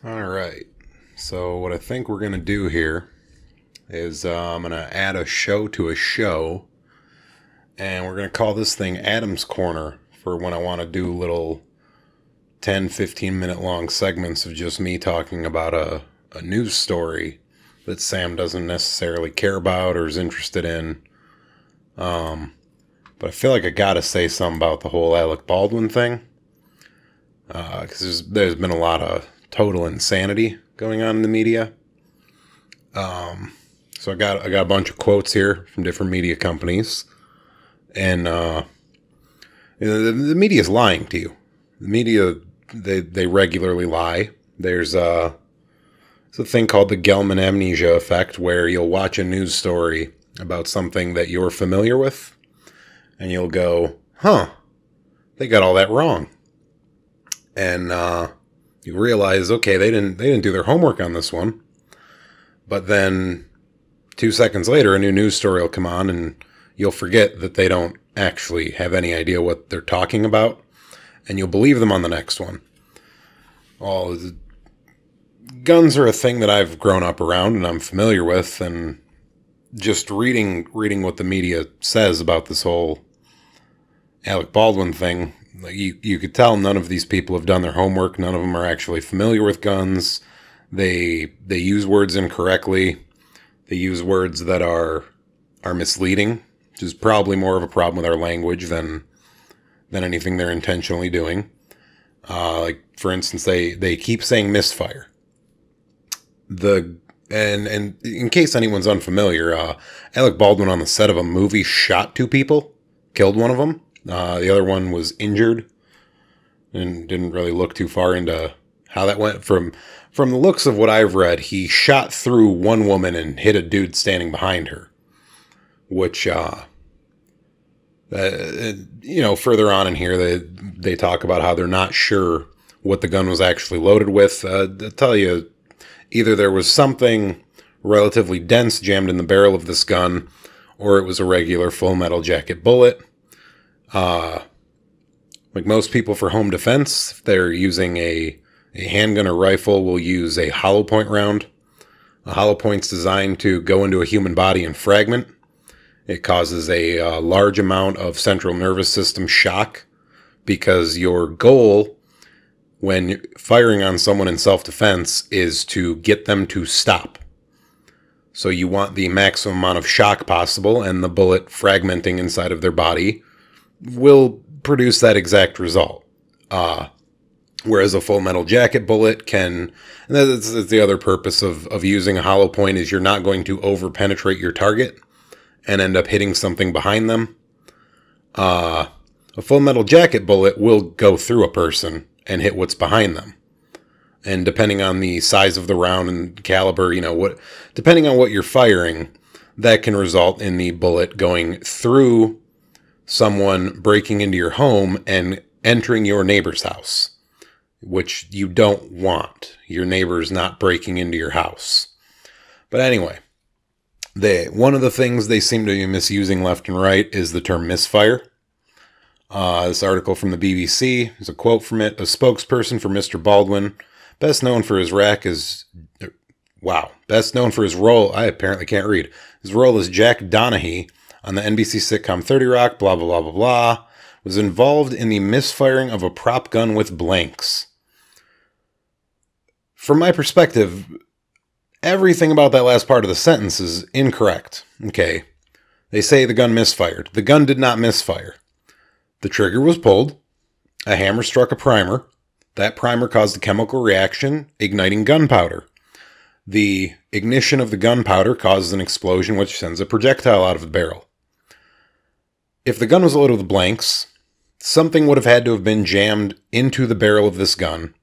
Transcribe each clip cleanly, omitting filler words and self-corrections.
All right. So what I think we're going to do here is I'm going to add a show to a show, and we're going to call this thing Adam's Corner for when I want to do little 10, 15-minute long segments of just me talking about a news story that Sam doesn't necessarily care about or is interested in. But I feel like I got to say something about the whole Alec Baldwin thing, because there's been a lot of total insanity going on in the media. So I got a bunch of quotes here from different media companies, and the media is lying to you. The media, they regularly lie. There's a thing called the Gelman amnesia effect, where you'll watch a news story about something that you're familiar with, and you'll go, "Huh, they got all that wrong," and you realize, okay, they didn't do their homework on this one. But then 2 seconds later, a new news story will come on, and you'll forget that they don't actually have any idea what they're talking about, and you'll believe them on the next one. Well, guns are a thing that I've grown up around and I'm familiar with, and just reading what the media says about this whole Alec Baldwin thing, you could tell none of these people have done their homework. None of them are actually familiar with guns. They use words incorrectly. They use words that are misleading, which is probably more of a problem with our language than anything they're intentionally doing. Like, for instance, they keep saying misfire. And in case anyone's unfamiliar, Alec Baldwin on the set of a movie shot 2 people, killed one of them. The other one was injured, and didn't really look too far into how that went. From the looks of what I've read, he shot through one woman and hit a dude standing behind her, which, further on in here, they talk about how they're not sure what the gun was actually loaded with. I'll tell you, either there was something relatively dense jammed in the barrel of this gun, or it was a regular full metal jacket bullet. Like most people for home defense, if they're using a handgun or rifle, will use a hollow point round. A hollow point's designed to go into a human body and fragment. It causes a large amount of central nervous system shock, because your goal when firing on someone in self-defense is to get them to stop. So you want the maximum amount of shock possible, and the bullet fragmenting inside of their body will produce that exact result. Whereas a full metal jacket bullet can, and that's the other purpose of using a hollow point, is you're not going to over penetrate your target and end up hitting something behind them. A full metal jacket bullet will go through a person and hit what's behind them. And depending on the size of the round and caliber, depending on what you're firing, that can result in the bullet going through someone, breaking into your home and entering your neighbor's house, which you don't want. Your neighbor's not breaking into your house. But anyway, one of the things they seem to be misusing left and right is the term misfire. This article from the BBC is a quote from it. A spokesperson for Mr. Baldwin, best known for his role, I apparently can't read, his role as Jack Donaghy on the NBC sitcom 30 Rock, blah, blah, blah, blah, blah, was involved in the misfiring of a prop gun with blanks. From my perspective, everything about that last part of the sentence is incorrect. Okay, they say the gun misfired. The gun did not misfire. The trigger was pulled. A hammer struck a primer. That primer caused a chemical reaction, igniting gunpowder. The ignition of the gunpowder causes an explosion, which sends a projectile out of the barrel. If the gun was loaded with blanks, something would have had to have been jammed into the barrel of this gun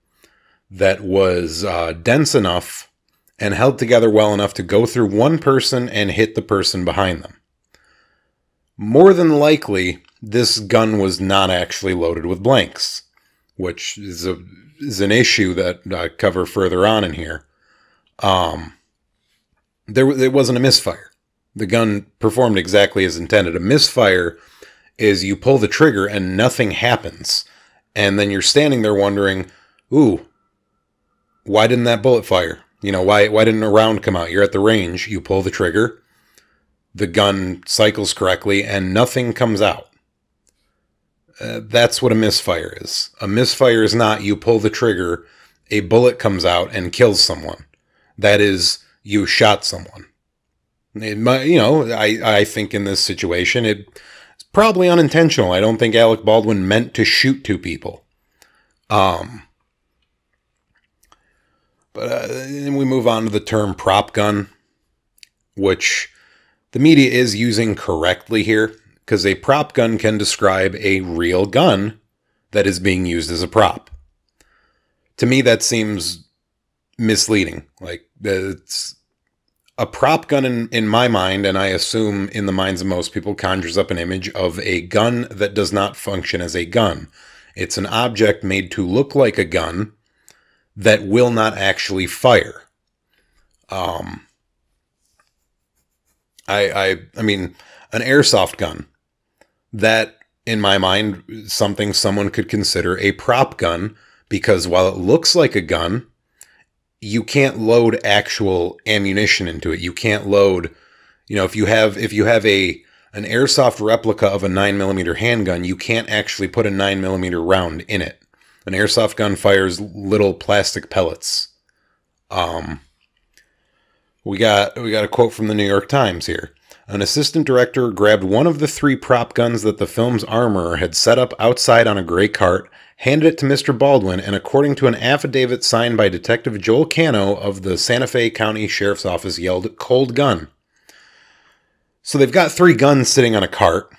that was dense enough and held together well enough to go through one person and hit the person behind them. More than likely, this gun was not actually loaded with blanks, which is an issue that I cover further on in here. It wasn't a misfire. The gun performed exactly as intended. A misfire is you pull the trigger and nothing happens. And then you're standing there wondering, ooh, why didn't that bullet fire? Why didn't a round come out? You're at the range, you pull the trigger, the gun cycles correctly, and nothing comes out. That's what a misfire is. A misfire is not you pull the trigger, a bullet comes out and kills someone. That is, you shot someone. I think in this situation, it's probably unintentional. I don't think Alec Baldwin meant to shoot two people. But then we move on to the term prop gun, which the media is using correctly here, because a prop gun can describe a real gun that is being used as a prop. To me, that seems misleading. Like, it's a prop gun in my mind, and I assume in the minds of most people, conjures up an image of a gun that does not function as a gun. It's an object made to look like a gun that will not actually fire. I mean, an airsoft gun, that, in my mind, is something someone could consider a prop gun, because while it looks like a gun, you can't load actual ammunition into it. You can't load, if you have an airsoft replica of a 9mm handgun, you can't actually put a 9mm round in it. An airsoft gun fires little plastic pellets. We got a quote from the New York Times here. An assistant director grabbed one of the 3 prop guns that the film's armorer had set up outside on a gray cart, handed it to Mr. Baldwin, and according to an affidavit signed by Detective Joel Cano of the Santa Fe County Sheriff's Office, yelled, "Cold gun." So they've got 3 guns sitting on a cart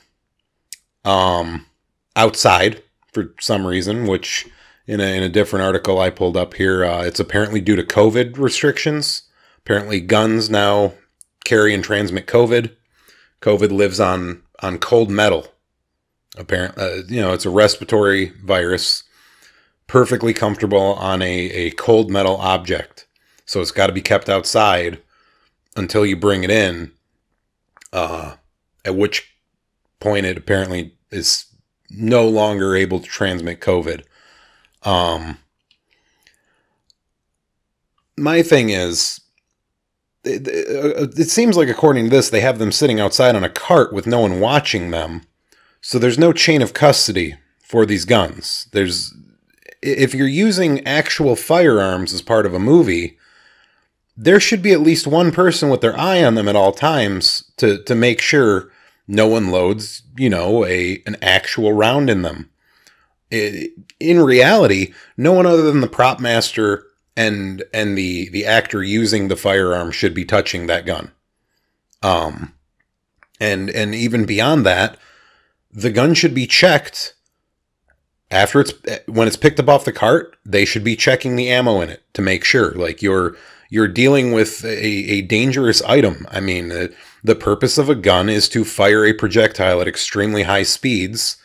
outside for some reason, which in a different article I pulled up here, it's apparently due to COVID restrictions. Apparently guns now carry and transmit COVID. COVID lives on cold metal. Apparently, it's a respiratory virus, perfectly comfortable on a cold metal object. So it's got to be kept outside until you bring it in, at which point it apparently is no longer able to transmit COVID. My thing is, it seems like, according to this, they have them sitting outside on a cart with no one watching them. So there's no chain of custody for these guns. If you're using actual firearms as part of a movie, there should be at least one person with their eye on them at all times to make sure no one loads, an actual round in them. In reality, no one other than the prop master and the actor using the firearm should be touching that gun. And even beyond that, the gun should be checked after when it's picked up off the cart. They should be checking the ammo in it to make sure, like, you're dealing with a dangerous item. I mean, the purpose of a gun is to fire a projectile at extremely high speeds.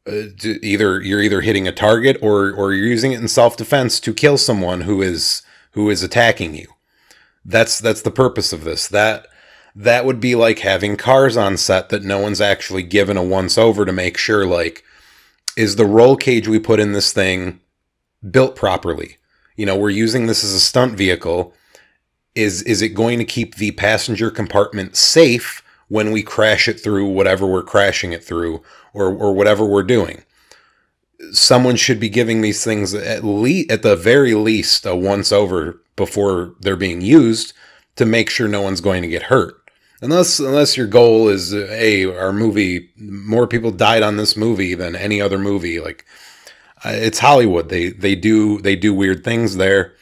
You're either hitting a target or you're using it in self-defense to kill someone who is attacking you. That's the purpose of this. That would be like having cars on set that no one's actually given a once over to make sure, like, is the roll cage we put in this thing built properly? We're using this as a stunt vehicle. Is it going to keep the passenger compartment safe when we crash it through whatever we're crashing it through, or whatever we're doing? Someone should be giving these things at the very least a once over before they're being used, to make sure no one's going to get hurt. Unless your goal is, our movie, more people died on this movie than any other movie. Like, it's Hollywood. They do weird things there.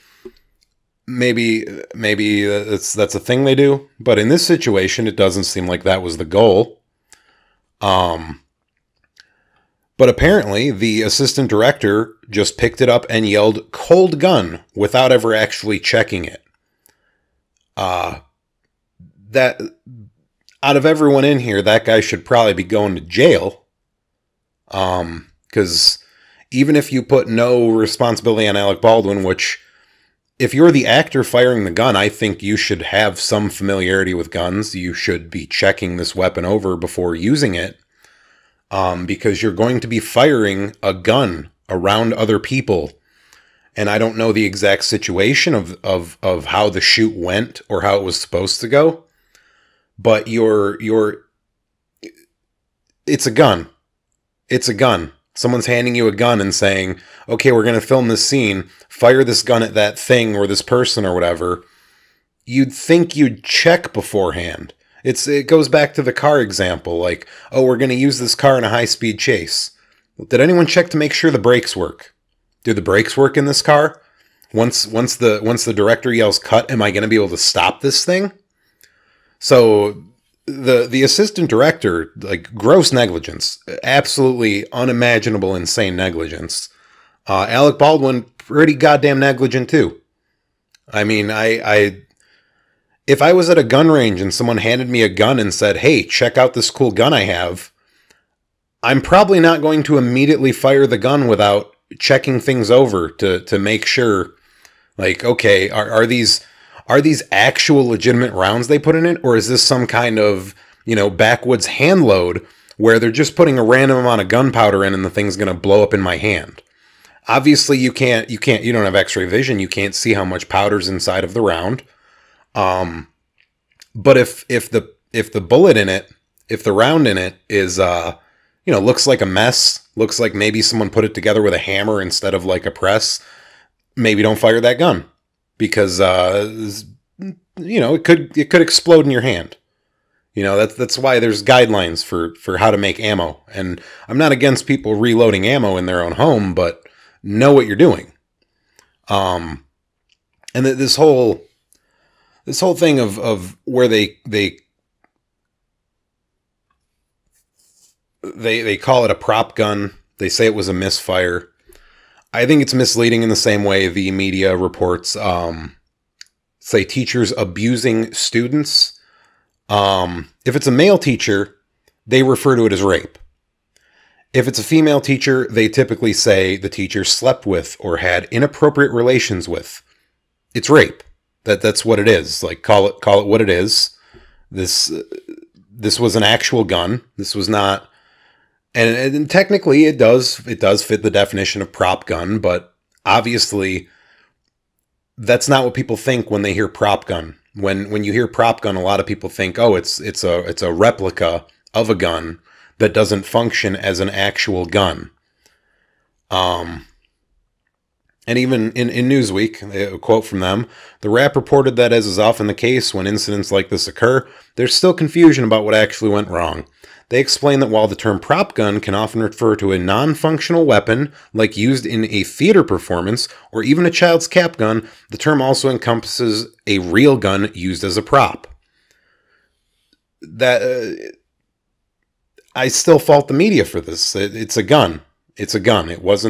Maybe that's a thing they do. But in this situation, it doesn't seem like that was the goal. But apparently, the assistant director just picked it up and yelled "cold gun" without ever actually checking it. That, out of everyone in here, that guy should probably be going to jail. Because even if you put no responsibility on Alec Baldwin, which, if you're the actor firing the gun, I think you should have some familiarity with guns. You should be checking this weapon over before using it. Because you're going to be firing a gun around other people. and I don't know the exact situation of how the shoot went or how it was supposed to go, but it's a gun. It's a gun. Someone's handing you a gun and saying, okay, we're going to film this scene, fire this gun at that thing or this person or whatever. You'd think you'd check beforehand. It goes back to the car example, like, oh, we're going to use this car in a high-speed chase. Did anyone check to make sure the brakes work? Do the brakes work in this car? Once the director yells cut, am I going to be able to stop this thing? So the assistant director, like, gross negligence, absolutely unimaginable, insane negligence. Alec Baldwin, pretty goddamn negligent too. I mean, if I was at a gun range and someone handed me a gun and said, hey, check out this cool gun I have, I'm probably not going to immediately fire the gun without checking things over to make sure, like, okay, are these actual legitimate rounds they put in it, or is this some kind of, backwoods hand load where they're just putting a random amount of gunpowder in and the thing's going to blow up in my hand? Obviously, you don't have X-ray vision. You can't see how much powder's inside of the round. But if the bullet in it, if the round in it is, looks like a mess, looks like maybe someone put it together with a hammer instead of like a press, maybe don't fire that gun, because, it could explode in your hand. That's why there's guidelines for how to make ammo. And I'm not against people reloading ammo in their own home, but know what you're doing. And this whole thing of where they call it a prop gun. They say it was a misfire. I think it's misleading in the same way the media reports, say teachers abusing students. If it's a male teacher, they refer to it as rape. If it's a female teacher, they typically say the teacher slept with or had inappropriate relations with. It's rape. That's what it is. Like, call it what it is. This was an actual gun. This was not, and technically it does fit the definition of prop gun, but obviously that's not what people think when they hear prop gun. When you hear prop gun, a lot of people think, oh, it's a replica of a gun that doesn't function as an actual gun. And even in Newsweek, a quote from them, the Wrap reported that, as is often the case when incidents like this occur, there's still confusion about what actually went wrong. They explain that while the term prop gun can often refer to a non-functional weapon, like used in a theater performance, or even a child's cap gun, the term also encompasses a real gun used as a prop. I still fault the media for this. It's a gun. It's a gun. It was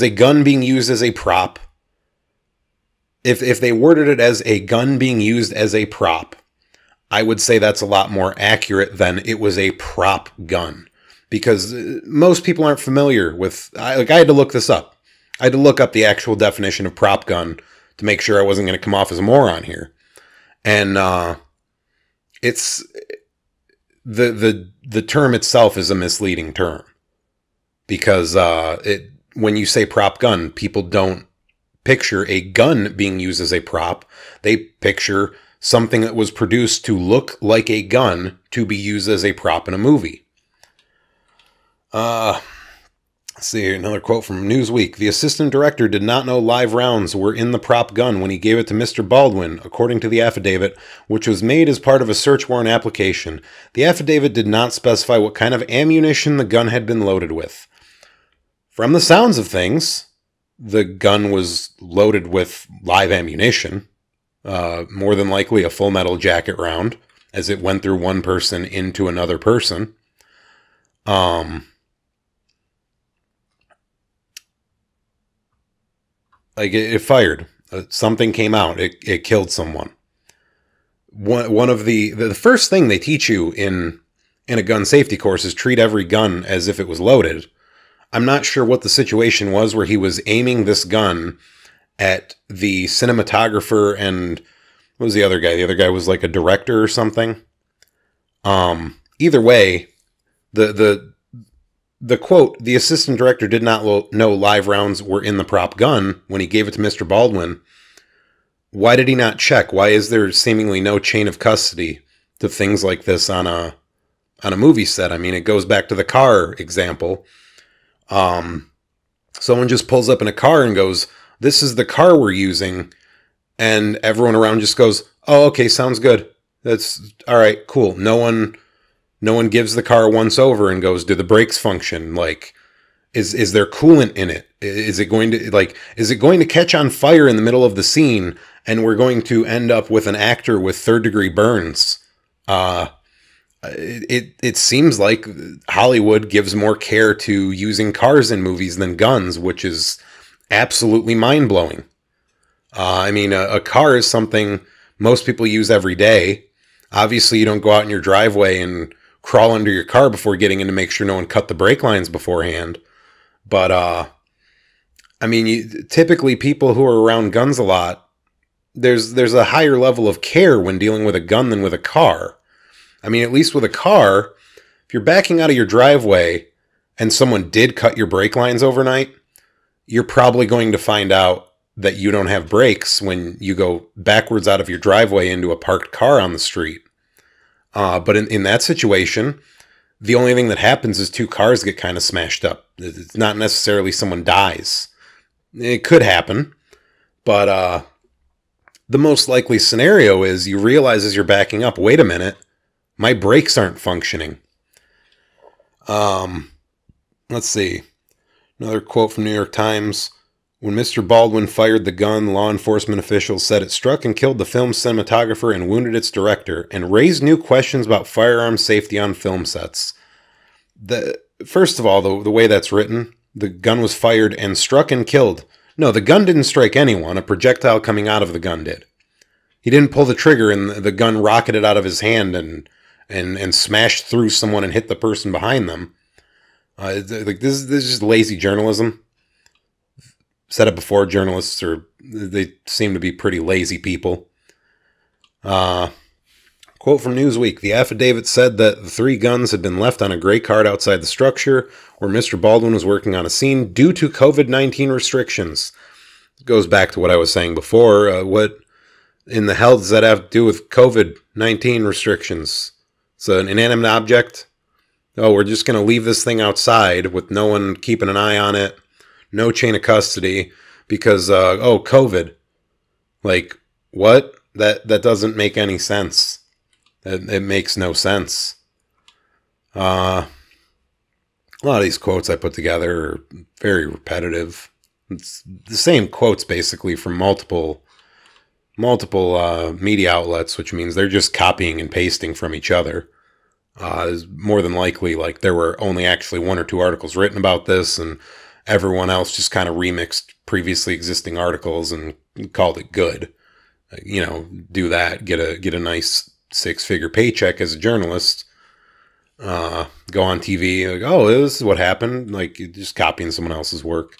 a gun being used as a prop. If they worded it as a gun being used as a prop, I would say that's a lot more accurate than it was a prop gun. Because most people aren't familiar with, I had to look this up. I had to look up the actual definition of prop gun to make sure I wasn't going to come off as a moron here. And it's the term itself is a misleading term. Because when you say prop gun, people don't picture a gun being used as a prop. They picture something that was produced to look like a gun to be used as a prop in a movie. Let's see here, another quote from Newsweek. The assistant director did not know live rounds were in the prop gun when he gave it to Mr. Baldwin, according to the affidavit, which was made as part of a search warrant application. The affidavit did not specify what kind of ammunition the gun had been loaded with. From the sounds of things, the gun was loaded with live ammunition. More than likely a full metal jacket round, as it went through one person into another person. Like, it fired. Something came out. It killed someone. One of the first thing they teach you in a gun safety course is treat every gun as if it was loaded. I'm not sure what the situation was where he was aiming this gun at the cinematographer and what was the other guy? The other guy was like a director or something. Either way, the The quote, the assistant director did not know live rounds were in the prop gun when he gave it to Mr. Baldwin. Why did he not check? Why is there seemingly no chain of custody to things like this on a movie set? I mean, it goes back to the car example. Someone just pulls up in a car and goes, this is the car we're using. And everyone around just goes, oh, okay, sounds good. That's all right, cool. No one gives the car a once over and goes, do the brakes function? Like, is there coolant in it? Is it going to catch on fire in the middle of the scene and we're going to end up with an actor with third-degree burns? It seems like Hollywood gives more care to using cars in movies than guns, which is absolutely mind-blowing. I mean, a car is something most people use every day. Obviously, you don't go out in your driveway and crawl under your car before getting in to make sure no one cut the brake lines beforehand. But, I mean, typically people who are around guns a lot, there's a higher level of care when dealing with a gun than with a car. I mean, at least with a car, if you're backing out of your driveway and someone did cut your brake lines overnight, you're probably going to find out that you don't have brakes when you go backwards out of your driveway into a parked car on the street. But in that situation, the only thing that happens is two cars get kind of smashed up. It's not necessarily someone dies. It could happen, but the most likely scenario is you realize as you're backing up, wait a minute, my brakes aren't functioning. Let's see. Another quote from New York Times. When Mr. Baldwin fired the gun, law enforcement officials said it struck and killed the film's cinematographer and wounded its director, and raised new questions about firearm safety on film sets. First of all, the way that's written, the gun was fired and struck and killed. No, the gun didn't strike anyone. A projectile coming out of the gun did. He didn't pull the trigger and the gun rocketed out of his hand and smashed through someone and hit the person behind them. This is just lazy journalism. Said it before, journalists they seem to be pretty lazy people. Quote from Newsweek. The affidavit said that the 3 guns had been left on a gray cart outside the structure where Mr. Baldwin was working on a scene due to COVID-19 restrictions. It goes back to what I was saying before. What in the hell does that have to do with COVID-19 restrictions? It's an inanimate object. Oh, we're just going to leave this thing outside with no one keeping an eye on it. No chain of custody because, COVID. Like, what? That doesn't make any sense. It makes no sense. A lot of these quotes I put together are very repetitive. It's the same quotes basically from multiple media outlets, which means they're just copying and pasting from each other. More than likely, like, there were only actually 1 or 2 articles written about this, and everyone else just kind of remixed previously existing articles and called it good. Do that, get a nice 6-figure paycheck as a journalist. Go on TV, like, oh, this is what happened. Like, just copying someone else's work.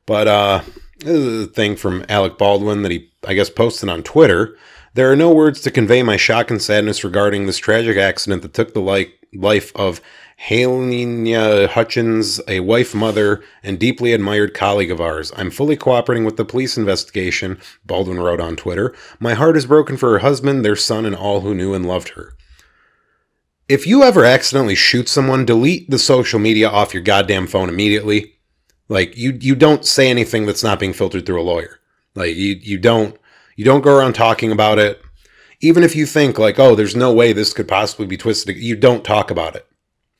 But this is a thing from Alec Baldwin that he, I guess, posted on Twitter. There are no words to convey my shock and sadness regarding this tragic accident that took the life of Helena Hutchins, a wife, mother, and deeply admired colleague of ours. I'm fully cooperating with the police investigation, Baldwin wrote on Twitter. My heart is broken for her husband, their son, and all who knew and loved her. If you ever accidentally shoot someone, delete the social media off your goddamn phone immediately. Like, you don't say anything that's not being filtered through a lawyer. Like, you don't go around talking about it. Even if you think, like, oh, there's no way this could possibly be twisted, you don't talk about it.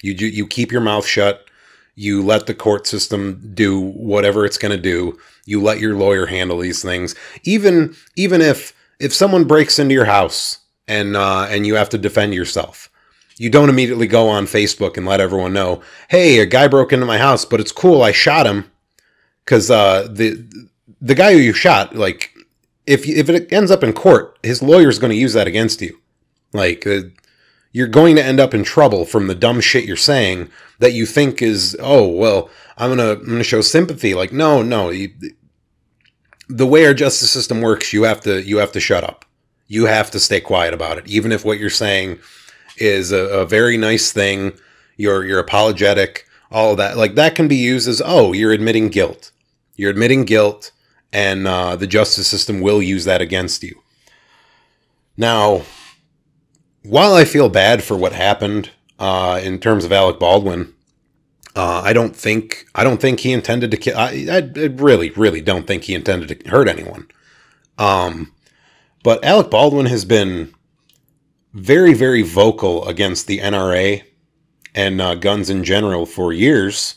You keep your mouth shut. You let the court system do whatever it's going to do. You let your lawyer handle these things. Even if someone breaks into your house and you have to defend yourself, you don't immediately go on Facebook and let everyone know, hey, a guy broke into my house, but it's cool, I shot him. Because the guy who you shot, like, if it ends up in court, his lawyer's going to use that against you. Like, you're going to end up in trouble from the dumb shit you're saying that you think is, oh, well, I'm gonna show sympathy. Like, no. The way our justice system works, you have to shut up. You have to stay quiet about it, even if what you're saying is a very nice thing. You're apologetic. all of that. Like, that can be used as, oh, you're admitting guilt. You're admitting guilt, and the justice system will use that against you. Now, while I feel bad for what happened in terms of Alec Baldwin, I don't think he intended to kill. I really, really don't think he intended to hurt anyone. But Alec Baldwin has been very, very vocal against the NRA and guns in general for years.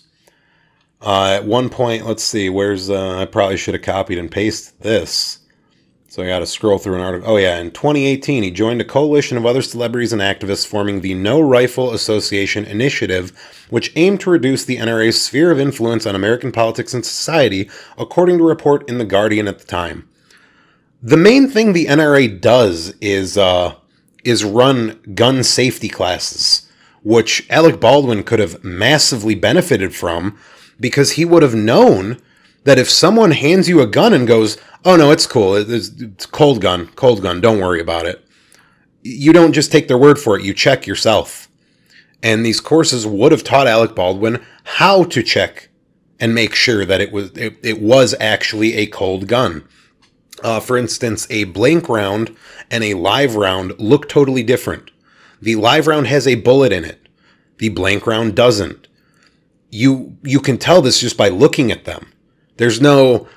At one point, let's see, I probably should have copied and pasted this. So I got to scroll through an article. Oh yeah, in 2018, he joined a coalition of other celebrities and activists forming the No Rifle Association Initiative, which aimed to reduce the NRA's sphere of influence on American politics and society, according to a report in The Guardian at the time. The main thing the NRA does is run gun safety classes, which Alec Baldwin could have massively benefited from, because he would have known that if someone hands you a gun and goes, oh no, it's cool, it's cold gun, don't worry about it, you don't just take their word for it, you check yourself. And these courses would have taught Alec Baldwin how to check and make sure that it was actually a cold gun. For instance, a blank round and a live round look totally different. The live round has a bullet in it. The blank round doesn't. You can tell this just by looking at them. There's no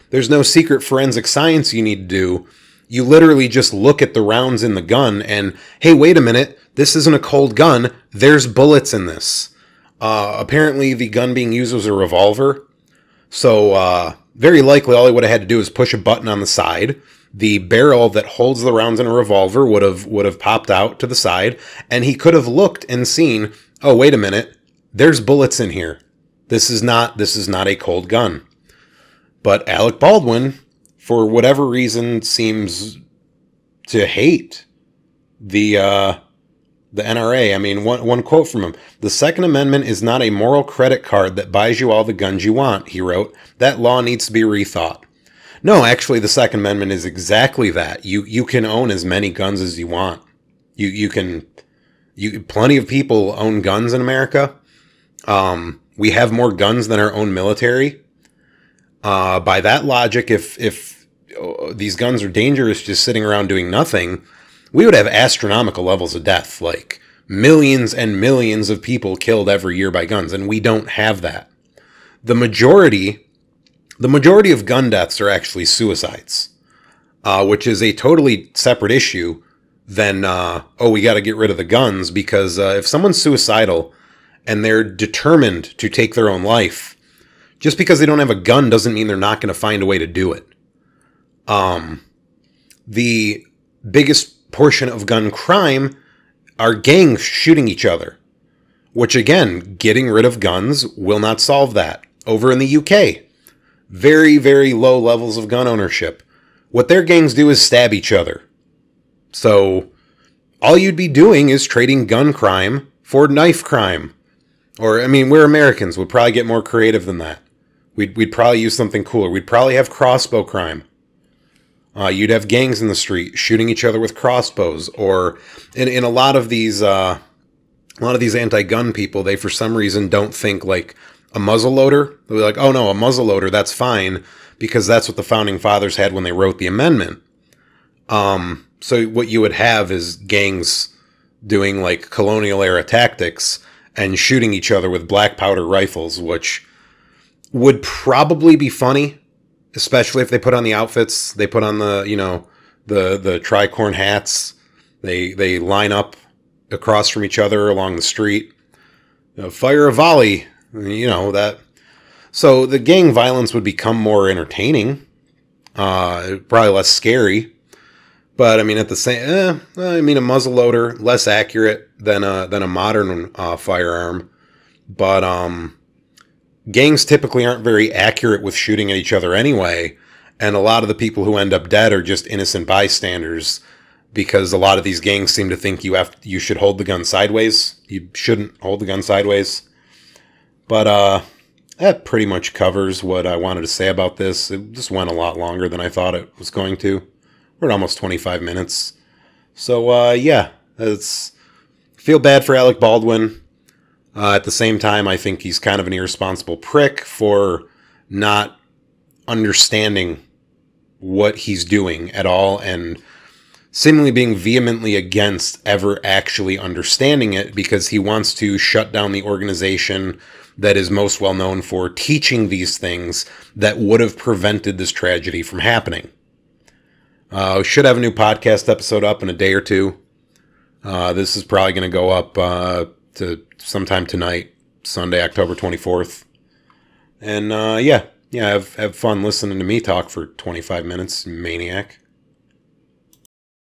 secret forensic science you need to do. You literally just look at the rounds in the gun and, hey, wait a minute, this isn't a cold gun. There's bullets in this. Apparently the gun being used was a revolver. So very likely all he would have had to do is push a button on the side. The barrel that holds the rounds in a revolver would have popped out to the side, and he could have looked and seen, oh, wait a minute, there's bullets in here. This is not a cold gun. But Alec Baldwin, for whatever reason, seems to hate the NRA. I mean, one quote from him: "The Second Amendment is not a moral credit card that buys you all the guns you want," he wrote. "That law needs to be rethought." No, actually, the Second Amendment is exactly that. You can own as many guns as you want. Plenty of people own guns in America. We have more guns than our own military. By that logic, if these guns are dangerous just sitting around doing nothing, we would have astronomical levels of death, like millions and millions of people killed every year by guns, and we don't have that. The majority of gun deaths are actually suicides, which is a totally separate issue than, we got to get rid of the guns, because if someone's suicidal and they're determined to take their own life, just because they don't have a gun doesn't mean they're not going to find a way to do it. The biggest portion of gun crime are gangs shooting each other, which again, getting rid of guns will not solve that. Over in the UK, very, very low levels of gun ownership. What their gangs do is stab each other. So all you'd be doing is trading gun crime for knife crime. Or, I mean, we're Americans. We'd probably get more creative than that. We'd probably use something cooler. We'd probably have crossbow crime. You'd have gangs in the street shooting each other with crossbows. Or in a lot of these anti-gun people, they for some reason don't think like a muzzleloader. They'll be like, oh no, a muzzleloader, that's fine, because that's what the founding fathers had when they wrote the amendment. So what you would have is gangs doing like colonial era tactics and shooting each other with black powder rifles, which would probably be funny, especially if they put on the outfits. They put on the tricorn hats. They line up across from each other along the street. Fire a volley, that. So the gang violence would become more entertaining, probably less scary. But I mean, at the same, a muzzleloader, less accurate than a modern firearm. But gangs typically aren't very accurate with shooting at each other anyway, and a lot of the people who end up dead are just innocent bystanders, because a lot of these gangs seem to think you should hold the gun sideways. You shouldn't hold the gun sideways. But that pretty much covers what I wanted to say about this. It just went a lot longer than I thought it was going to. We're at almost 25 minutes. So, yeah, feel bad for Alec Baldwin. At the same time, I think he's kind of an irresponsible prick for not understanding what he's doing at all and seemingly being vehemently against ever actually understanding it because he wants to shut down the organization that is most well known for teaching these things that would have prevented this tragedy from happening. We should have a new podcast episode up in a day or two. This is probably going to go up to sometime tonight, Sunday, October 24th. And have fun listening to me talk for 25 minutes, maniac.